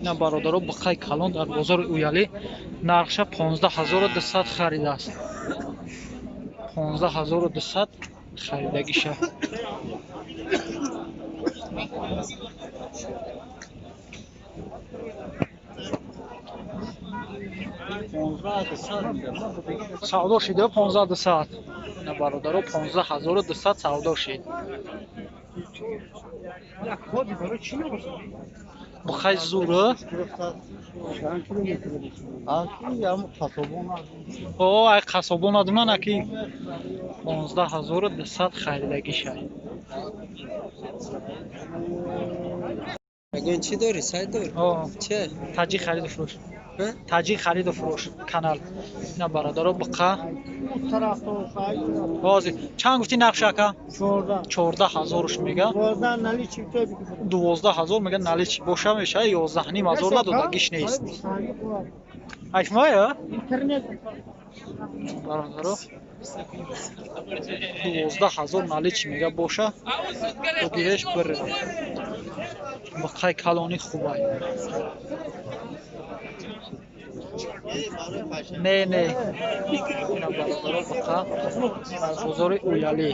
ина бародаро бақаи калон дар бозори уялӣ нархша 15200 харидааст. 15200 харидагиша. савдо шида 15200. ина бародаро 15200 савдо шид. бахай зура о ай қасобон адман аки 15200 харидагӣ шай. اگه چی داری؟ سایت داری؟ چه؟ таҷик хариду фурӯш. таҷик хариду фурӯш канал. ина бародаро бақа ҳозир чанд гуфти нақш ака? 14000 мега. 12000 мега налич боша меша 11500 надодагиш нест. айшмоя? бародаро 12000 налич мега боша. огиреш бир бақаи калони хубай. не ина бародаро бақа дар бозори уялӣ.